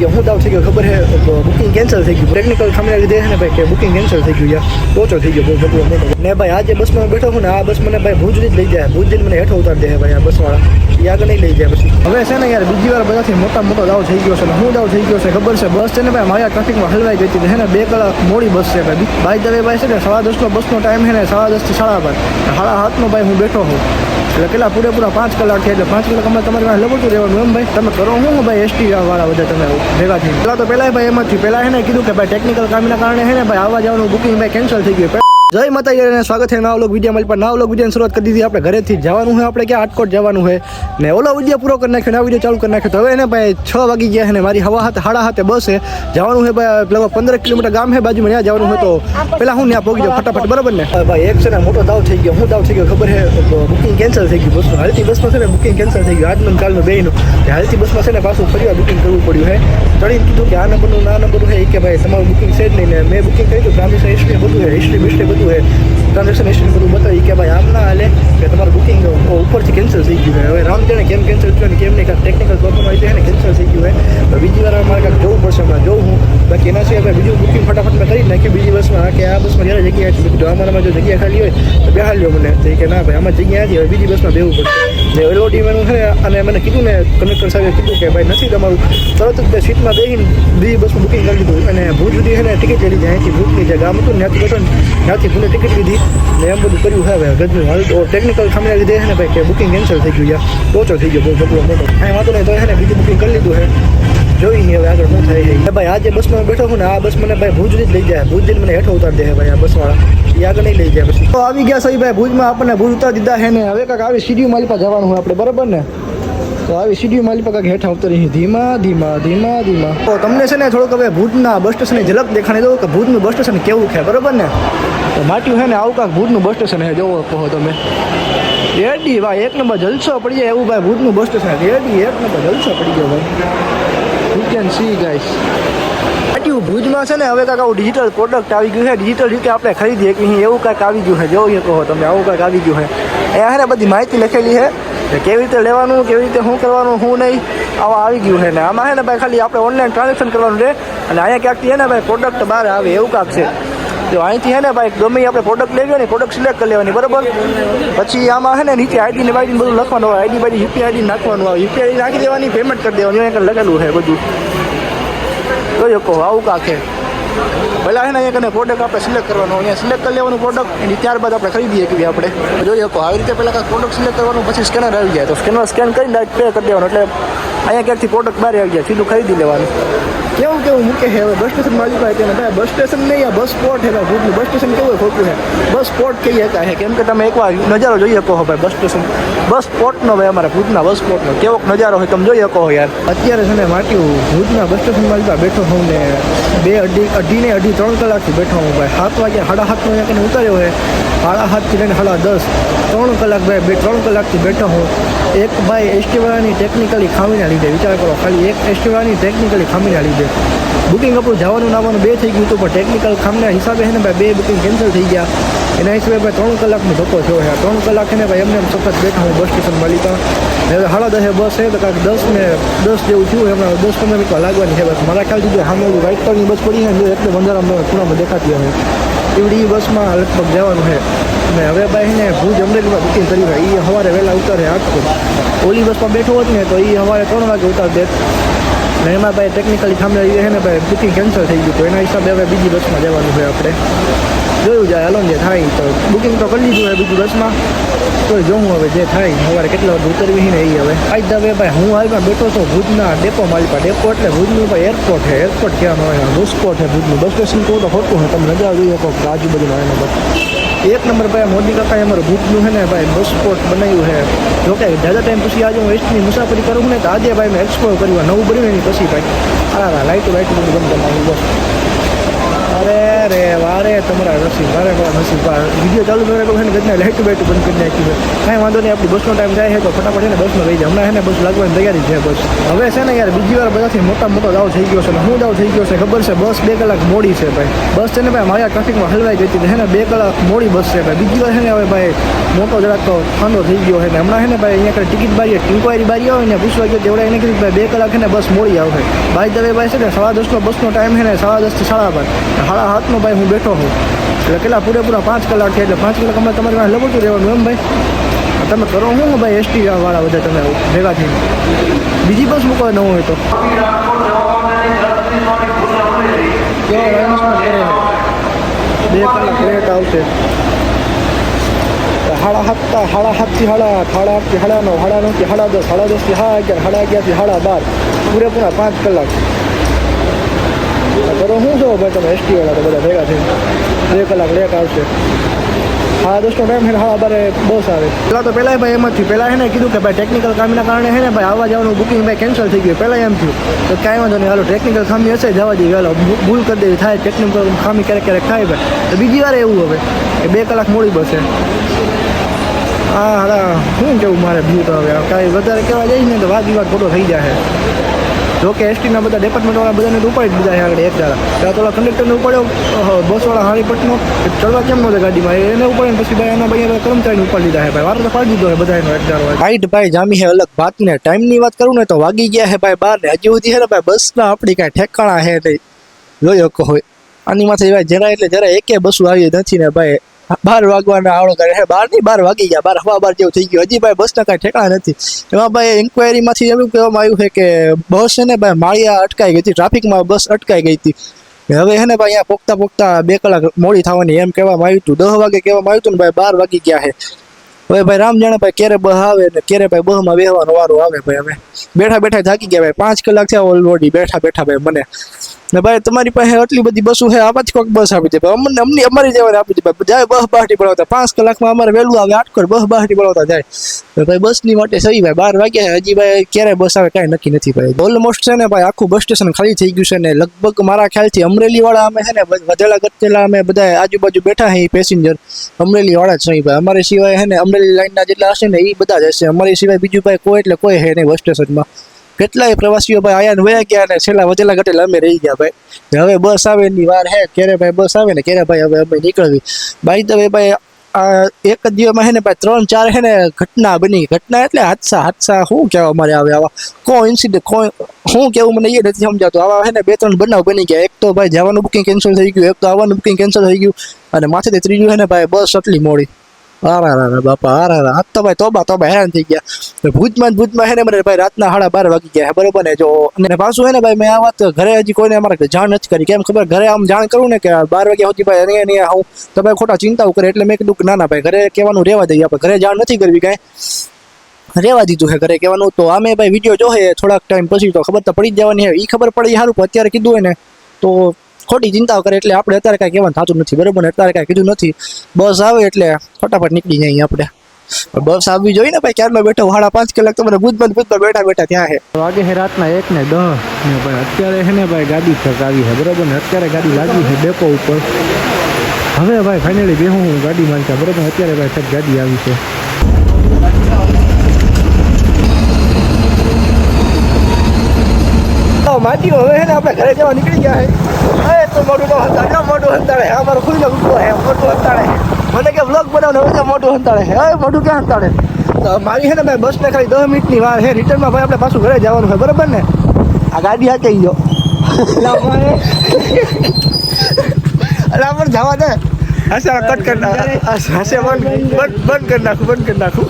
ગયો હું દાવ થઈ ગયો ખબર છે બુકિંગ કેન્સલ થઈ ગયું ટેકનિકલ ખામીના લીધે છે ને ભાઈ કે બુકિંગ કેન્સલ થઈ ગયું યાર ટોચો થઈ ગયો બહુ બધું ને ભાઈ આજે બસમાં બેઠો છું ને આ બસ મને ભાઈ ભુજ જ લઈ જાય ભુજ જઈને મને હેઠો ઉતારી દે ભાઈ આ બસવાળા એ આગળ નહીં લઈ જાય પછી હવે છે ને યાર બીજી વાર બધાથી મોટો દાવ થઈ ગયો છે ને હું દાવ થઈ ગયો છે ખબર છે બસ છે ને ભાઈ મારા ટ્રાફિકમાં હલવાઈ ગઈ હતી છે ને 2 કલાક મોડી બસ છે ભાઈ બાય ધ વે ભાઈ છે ને 10:30 બસનો ટાઈમ છે ને 10:30 થી 5:30 7:30 ભાઈ હું બેઠો છું એટલે કેટલા પૂરેપૂરા 5 કલાક છે એટલે 5 કલાક અમે તમારે લબડતું રહેવાનું એમ ભાઈ તમે કરો હું ભાઈ એસટી વાળા બધા તમે ભેગા થઈ પહેલાં ભાઈ એમ જ થયું પહેલાં એને કીધું કે ભાઈ ટેકનિકલ કામના કારણે છે ને ભાઈ આવવા જવાનું બુકિંગ ભાઈ કેન્સલ થઈ ગયું જય માતાજી સ્વાગત છે નવા વ્લોગ વિડીયોમાં પણ નવા વ્લોગ વિડીયોની શરૂઆત કરી દીધી આપણે ઘરેથી જવાનું છે આપણે ક્યાં આટકોટ જવાનું છે ને ઓલો વિડીયો પૂરો કરી નાખ્યો નવા વિડીયો ચાલુ કરી નાખ્યો તો હવે એને ભાઈ 6 વાગી ગયા છે ને મારી હવા હાથે 7:30 બસ છે જવાનું છે ભાઈ લગભગ 15 કિલોમીટર ગામ છે બાજુમાં ત્યાં જવાનું હોય તો પહેલાં હું ત્યાં પહોંચી જાઉં ફટાફટ બરાબર ને ભાઈ એક છે ને મોટો દાવ થઈ ગયો હું દાવ થઈ ગયો ખબર છે બુકિંગ કેન્સલ થઈ ગયું બસનું હાલતી બસમાં છે ને બુકિંગ કેન્સલ થઈ ગયું આજનું કાલનું બેયનું હાલતી બસમાં છે ને પાછું ફરીવાર બુકિંગ કરવું પડ્યું છે ચડીને કીધું કે આ નંબરનું ના નંબરનું છે કે ભાઈ તમારું બુકિંગ છે જ નહીં ને મેં બુકિંગ કરી દીધું ગ્રામીણ હિસ્ટ્રી બધું છે હિસ્ટ્રી બિસ્ટ્રી બધું છે ટ્રાન્ઝેક્શન હિસ્ટ્રી બધું બતાવી કે ભાઈ આમ ના હાલે કે તમારું બુકિંગ ઉપરથી કેન્સલ થઈ ગયું હવે રામ જાણે કેમ કેન્સલ થયું કેમ નહીં કાંઈક ટેકનિકલ પ્રોબ્લેમ આવી છે ને કેન્સલ થઈ ગયું હોય બીજી વાર મારે કાંઈક જોવું પડશે હમણાં જોઉં હું બાકી એના સિવાય બીજું બુકિંગ ફટાફટ મેં કરી નાખી બીજી બસમાં કે આ બસમાં જ્યારે જગ્યા છે બીજું અમારામાં જો જગ્યા ખાલી હોય તો બેહાડ લ્યો મને તો કે ના ભાઈ આમાં જગ્યા હતી હવે બીજી બસમાં બેવું પડશે ને ઓલોટી મેનું છે અને મને કીધું ને કંડક્ટર સાહેબે કીધું કે ભાઈ નથી તમારું તરત જ સીટમાં બેસીને બીજી બસમાં બુકિંગ કરી દીધું અને ભુજ સુધી છે ને ટિકિટ લઈ લીધી અહીંથી ભુજની જે ગામ હતું ત્યાંથી બેઠો ને ત્યાંથી ભૂલે ટિકિટ લીધી ને એમ બધું કર્યું હવે ગજનું હાલ તો ટેકનિકલ ખામીના લીધે છે ને ભાઈ કે બુકિંગ કેન્સલ થઈ ગયું યાર ટોચો થઈ ગયો બહુ બધું મોટો અહીં વાંધો નહીં તો છે ને બીજું બુકિંગ કરી લીધું છે જોઈ નહીં હવે આગળ શું થાય છે ભાઈ આજે બસમાં બેઠો છું ને આ બસ મને ભાઈ ભુજ જ લઈ જાય ભુજ જઈને મને હેઠો ઉતારી દે ભાઈ આ બસવાળા એ આગળ નહીં લઈ જાય પછી તો આવી ગયા સહી ભાઈ ભુજમાં આપણને ભુજ ઉતારી દીધા છે ને હવે કાંઈક આવી સીડીઓ મારી પાસે જવાનું હોય આપણે બરાબર ને તો આવી સીડીઓ મારી પાસે કાંઈક હેઠા ઉતરી ધીમા ધીમા ધીમા ધીમા તો તમને છે ને થોડુંક હવે ભુજના બસ સ્ટેશનની ઝલક દેખાડી દઉં કે ભુજનું બસ સ્ટેશન કેવું છે બરાબર ને તો માટ્યું છે ને આવું કાંઈક ભુજનું બસ સ્ટેશન છે જોવો કહો તમે રેડી ભાઈ એક નંબર જલસો પડી જાય એવું ભાઈ ભુજનું બસ સ્ટેશન રેડી એક નંબર જલસો પડી ગયો ભાઈ યુ કેન સી ગાઈસ આટલું ભુજમાં છે ને હવે કાંઈક આવું ડિજિટલ પ્રોડક્ટ આવી ગયું છે ડિજિટલ રીતે આપણે ખરીદીએ કે એવું કાંઈક આવી ગયું છે જોઈએ કહો તમે આવું કાંઈક આવી ગયું છે અહીંયા છે ને બધી માહિતી લખેલી છે કે કેવી રીતે લેવાનું કેવી રીતે શું કરવાનું શું નહીં આવા આવી ગયું છે ને આમાં છે ને ભાઈ ખાલી આપણે ઓનલાઈન ટ્રાન્ઝેક્શન કરવાનું છે અને અહીંયા ક્યાંકથી છે ને ભાઈ પ્રોડક્ટ બહાર આવે એવું કાંક છે તો અહીંથી છે ને ભાઈ ગમે આપણે પ્રોડક્ટ લેવી હોય ને પ્રોડક્ટ સિલેક્ટ કરી લેવાની બરાબર પછી આમાં છે ને નીચે આઈડી ને બાઈડી બધું લખવાનું હોય આઈડી બાઈડી યુપીઆઈ નાખવાનું આવે યુપીઆઈ નાખી દેવાની પેમેન્ટ કરી દેવાની અહીંયા લખેલું છે બધું જોઈ શકો આવું કાંક છે પહેલાં છે ને અહીંયા કને પ્રોડક્ટ આપણે સિલેક્ટ કરવાનું અહીંયા સિલેક્ટ કરી લેવાનું પ્રોડક્ટ એની ત્યારબાદ આપણે ખરીદીએ કે આપણે જોઈ શકો આવી રીતે પહેલાં કાંઈક પ્રોડક્ટ સિલેક્ટ કરવાનું પછી સ્કેનર આવી જાય તો સ્કેનર સ્કેન કરીને ડાયરેક્ટ પે કરી દેવાનું એટલે અહીંયા ક્યાંકથી પ્રોડક્ટ બહાર આવી જાય સીધું ખરીદી લેવાનું કેવું મૂકે છે હવે બસ સ્ટેશન મારી પાસે તેને ભાઈ બસ સ્ટેશન નહીં આ બસ સ્પોટ છે ભાઈ ભુજનું બસ સ્ટેશન કેવું ખોટું છે બસ સ્પોટ કહી શકાય છે કેમ કે તમે એકવાર નજારો જોઈ શકો છો ભાઈ બસ સ્ટેશન બસ સ્પોટનો ભાઈ અમારા ભુજના બસ સ્પોટનો કેવોક નજારો હોય તમે જોઈ શકો યાર અત્યારે છે ને માટ્યું ભુજના બસ સ્ટેશન મારી પાસે બેઠો હું ને 2-2.5 કલાકથી બેઠો હું ભાઈ 7 વાગે 7:30 અહીંયા કને ઉતાર્યો હોય 7:30 લઈને 10:30 3 કલાક ભાઈ 3 કલાકથી બેઠો હું એક ભાઈ એસટીવાળાની ટેકનિકલી ખામીના લીધે વિચાર કરો ખાલી એક એસટીવાળાની ટેકનિકલી ખામીના લીધે બુકિંગ આપણું જવાનું આવવાનું 2 થઈ ગયું હતું પણ ટેકનિકલ ખામના હિસાબે છે ને ભાઈ 2 બુકિંગ કેન્સલ થઈ ગયા એના હિસાબે ભાઈ 3 કલાકનો ધક્કો થયો છે 3 કલાક છે ને ભાઈ એમને સખત બેઠા હું બસ સ્ટેશન માલિકા હવે 10:30 બસ છે તો કાંઈક 10 જેવું થયું હમણાં 10-15 મિનિટ લાગવાની છે બસ મારા ખ્યાલથી જો સામે વ્હાઇટ કલરની બસ પડી છે ને એટલે બંધારા ખૂણામાં દેખાતી હવે એવડી બસમાં લગભગ જવાનું છે અને હવે ભાઈ ને ભુજ અમરેલીમાં બુકિંગ કર્યું હોય એ સવારે વહેલા ઉતારે આટલું ઓલી બસમાં બેઠો હોત ને તો એ સવારે 3 વાગે ઉતાર દે ને એમાં ભાઈ ટેકનિકલી ખામી આવી છે ને ભાઈ બુકિંગ કેન્સલ થઈ ગયું તો એના હિસાબે હવે બીજી બસમાં જવાનું હોય આપણે જોયું જાય હાલો જે થાય તો બુકિંગ તો કરી લીધું હોય બીજી બસમાં તો જોઉં હવે જે થાય સવારે કેટલા વાગે ઉતરવી ને એ હવે આજ હવે ભાઈ હું હાલમાં બેઠો તો ભુજના ડેપો મારી પાસે ડેપો એટલે ભુજનું ભાઈ એરપોર્ટ છે એરપોર્ટ કહેવાનું હોય બસ સ્પોટ છે ભુજનું બસ સ્ટેશન કહું તો ખોટું હોય તમે નજારો જોઈ શકો આજુબાજુનો એનો બસ એક નંબર ભાઈ મોદી કાકાએ અમારું ભુજનું છે ને ભાઈ બસ સ્પોટ બનાવ્યું છે જોકે જાજા ટાઈમ પછી આજે હું એસટીની મુસાફરી કરું ને તો આજે ભાઈ મેં એક્સપ્લોર કર્યું નવું બન્યું એની પછી ભાઈ લાઇટો બધું બંધ કરી નાખ્યું બસ અરે રે વારે તમારા નસીબ વારે મારા નસીબ વિડીયો ચાલુ કરે તો છે ને લાઈટ બેટ બંધ કરી નાખી છે કાંઈ વાંધો નહીં આપણી બસનો ટાઈમ જાય છે તો ફટાફટ છે ને બસમાં રહી જાય હમણાં છે ને બસ લાગવાની તૈયારી છે બસ હવે છે ને યાર બીજી વાર બધાથી મોટો દાવ થઈ ગયો છે ને શું દાવ થઈ ગયો છે ખબર છે બસ 2 કલાક મોડી છે ભાઈ બસ છે ને ભાઈ મારા ટ્રાફિકમાં હલવાઈ ગઈ હતી છે ને 2 કલાક મોડી બસ છે ભાઈ બીજી વાર છે ને હવે ભાઈ મોટો જરાક તો ફાંદો થઈ ગયો છે ને હમણાં છે ને ભાઈ અહીંયા ટિકિટ બારી ઇન્કવાયરી બારી આવે ને પૂછવા ગયો તેવડે એને કીધું ભાઈ 2 કલાક છે ને બસ મોડી આવશે ભાઈ તમે ભાઈ છે ને 10:30 બસનો ટાઈમ છે ને 10:30 થી 5:30 7:30 ભાઈ હું બેઠો છું એટલે કેટલા પૂરેપૂરા 5 કલાક છે એટલે 5 કલાક હમણાં તમારે કાંઈ લબડતું રહેવાનું એમ ભાઈ તમે કરો હું ભાઈ એસટી વાળા બધા તમે ભેગા થઈને બીજી બસ મૂકો ન હોય તો બે કલાક લેટ આવશે 7:30 થી 8:30 8:30 થી 9:30 થી 10:30 10:30 થી 11:30 થી 12:30 પૂરેપૂરા 5 કલાક કરો શું છો ભાઈ તમે એસટી વાળા તો બધા ભેગા થઈને 2 કલાક લેટ આવશે 10:30 ટાઈમ છે 12:30 બસ આવે પહેલાં ભાઈ એમ જ થયું પહેલાં એને કીધું કે ભાઈ ટેકનિકલ ખામીના કારણે છે ને ભાઈ આવવા જવાનું બુકિંગ ભાઈ કેન્સલ થઈ ગયું પહેલાં એમ થયું તો કાંઈ વાંધો નહીં હાલો ટેકનિકલ ખામી હશે જવા દઈએ હાલો ભૂલ કરી દેવી થાય ટેકનિકલ ખામી ક્યારેક થાય ભાઈ તો બીજી વાર એવું હવે કે 2 કલાક મોડી બસે હા શું કેવું મારે બીજું તો હવે કાંઈ વધારે કહેવા જઈશ ને તો વાદ વિવાદ ખોટો થઈ જાય જોકે એસટીના બધા ડિપાર્ટમેન્ટવાળા બધાને તો ઉપાડી દીધા છે આગળ એક દાડા ત્યાં તો કંડક્ટરને ઉપાડ્યો બસવાળા હારીપટનો ચડવા કેમ નહોતા ગાડીમાં એને ઉપાડે પછી ભાઈ એના ભાઈ કર્મચારીને ઉપાડી દીધા છે ભાઈ વારો તો પાડી દીધો છે બધાનો એક દાડો હાઈટ ભાઈ જામી છે અલગ વાત ને ટાઈમની વાત કરું ને તો વાગી ગયા છે ભાઈ 12 ને હજી સુધી છે ને ભાઈ બસના આપણી કાંઈ ઠેકાણા છે નહીં જોયો કહો આની માથે ભાઈ જરા એકે બસો આવી નથી ને ભાઈ 12 વાગવાના આવડો કરે છે 12 વાગી ગયા 12 જેવું થઈ ગયું હજી ભાઈ બસના કાંઈ ઠેકાણા નથી એમાં ભાઈ ઇન્ક્વાયરીમાંથી એવું કહેવામાં આવ્યું છે કે બસ છે ને ભાઈ માળિયા અટકાઈ ગઈ હતી ટ્રાફિકમાં બસ અટકાઈ ગઈ હતી હવે છે ને ભાઈ અહીંયા પોગતા 2 કલાક મોડી થવાની એમ કહેવામાં આવ્યું હતું 10 વાગે કહેવામાં આવ્યું હતું ને ભાઈ 12 વાગી ગયા છે હવે ભાઈ રામ જાણે ભાઈ ક્યારે બસ આવે ને ક્યારે ભાઈ બસમાં બેસવાનો વારો આવે ભાઈ હવે બેઠા થાકી ગયા ભાઈ 5 કલાક થયા ઓલરેડી બેઠા ભાઈ મને ને ભાઈ તમારી પાસે આટલી બધી બસો છે આવા જ કોઈક બસ આપી દે અમને અમારી જવાને આપી દે ભાઈ જાય બસ બહાટી બોલાવતા 5 કલાકમાં અમારે વહેલું આવે 8 કર બસ બહાટી બોલાવતા જાય ભાઈ બસની માટે સહી ભાઈ 12 વાગ્યા હજી ભાઈ ક્યારે બસ આવે કાંઈ નક્કી નથી ભાઈ ઓલમોસ્ટ છે ને ભાઈ આખું બસ સ્ટેશન ખાલી થઈ ગયું છે ને લગભગ મારા ખ્યાલથી અમરેલી વાળા અમે છે ને વધેલા ગતેલા અમે બધા આજુબાજુ બેઠા છે પેસેન્જર અમરેલી વાળા જ સહી ભાઈ અમારી સિવાય છે ને અમરેલી લાઈનના જેટલા હશે ને એ બધા જ હશે અમારી સિવાય બીજું ભાઈ કોઈ એટલે કોઈ છે નહીં બસ સ્ટેશનમાં કેટલાય પ્રવાસીઓ ભાઈ આયા વયા ગયા ને છેલ્લા વધેલા ઘટેલા અમે રહી ગયા ભાઈ હવે બસ આવે એની વાર હે ક્યારે ભાઈ બસ આવે ને ક્યારે ભાઈ હવે અમે નીકળવી બાઈ તો ભાઈ આ એક જ દિવસમાં છે ને ભાઈ 3-4 છે ને ઘટના બની ઘટના એટલે હાદસા શું કહેવા અમારે આવે આવા ઇન્સિડન્ટ શું કેવું મને એ નથી સમજાતું આવા છે ને 2-3 બનાવ બની ગયા એક તો ભાઈ જવાનું બુકિંગ કેન્સલ થઈ ગયું એક તો આવવાનું બુકિંગ કેન્સલ થઈ ગયું અને માથેથી ત્રીજું છે ને ભાઈ બસ આટલી મોડી બાપા આજ તો ભાઈ તોબા હેરાન થઈ ગયા ભુજમાં છે ને મને ભાઈ રાતના 12:30 વાગી ગયા બરોબર ને જો અને પાછું છે ને ભાઈ મેં આ વાત ઘરે હજી કોઈને અમારે જાણ નથી કરી કેમ ખબર ઘરે આમ જાણ કરું ને કે 12 વાગ્યા સુધી ભાઈ નહીં આવું તો ભાઈ ખોટા ચિંતાઓ કરે એટલે મેં કીધું કે ના ભાઈ ઘરે કહેવાનું રહેવા દઈએ આપણે ઘરે જાણ નથી કરવી કાંઈ રહેવા દીધું છે ઘરે કહેવાનું તો આમે ભાઈ વિડીયો જોહે થોડાક ટાઈમ પછી તો ખબર તો પડી જ જવાની એ ખબર પડી સારું અત્યારે કીધું હોય ને તો ખોટી ચિંતાઓ કરે એટલે આપણે અત્યારે કાંઈ કહેવાનું થતું નથી બરાબર ને અત્યારે કાંઈ કીધું નથી બસ આવે એટલે ફટાફટ નીકળી જાય આપણે બસ આવવી જોઈએ ને ભાઈ ક્યારનો બેઠો 5.5 કલાક તમારે ભૂતમાં બેઠા ત્યાં છે વાગે છે રાતના 1:10 ને ભાઈ અત્યારે છે ને ભાઈ ગાડી આવી છે બરાબર ને અત્યારે ગાડી લાગી છે ડેપો ઉપર હવે ભાઈ ફાઇનલી બેહું હું ગાડી માનતા બરાબર અત્યારે ભાઈ સાહેબ ગાડી આવી છે માટી હવે છે ને આપણે ઘરે જવા નીકળી ગયા છે તો મોટું હંતાડે અમારો ખુલ્લો ગુસ્સો છે મોટું હંતાડે મને કે વ્લોગ બનાવવાનો હવે મોટું હંતાડે છે મોટું ક્યાં હંતાડે તો મારી છે ને ભાઈ બસને ખાલી 10 મિનિટની વાર છે રિટર્નમાં ભાઈ આપણે પાછું ઘરે જવાનું છે બરાબર ને આ ગાડી હાકી ગયો એટલે આપણે જવા દે હશે કટ કરી નાખ હશે બંધ કરી નાખું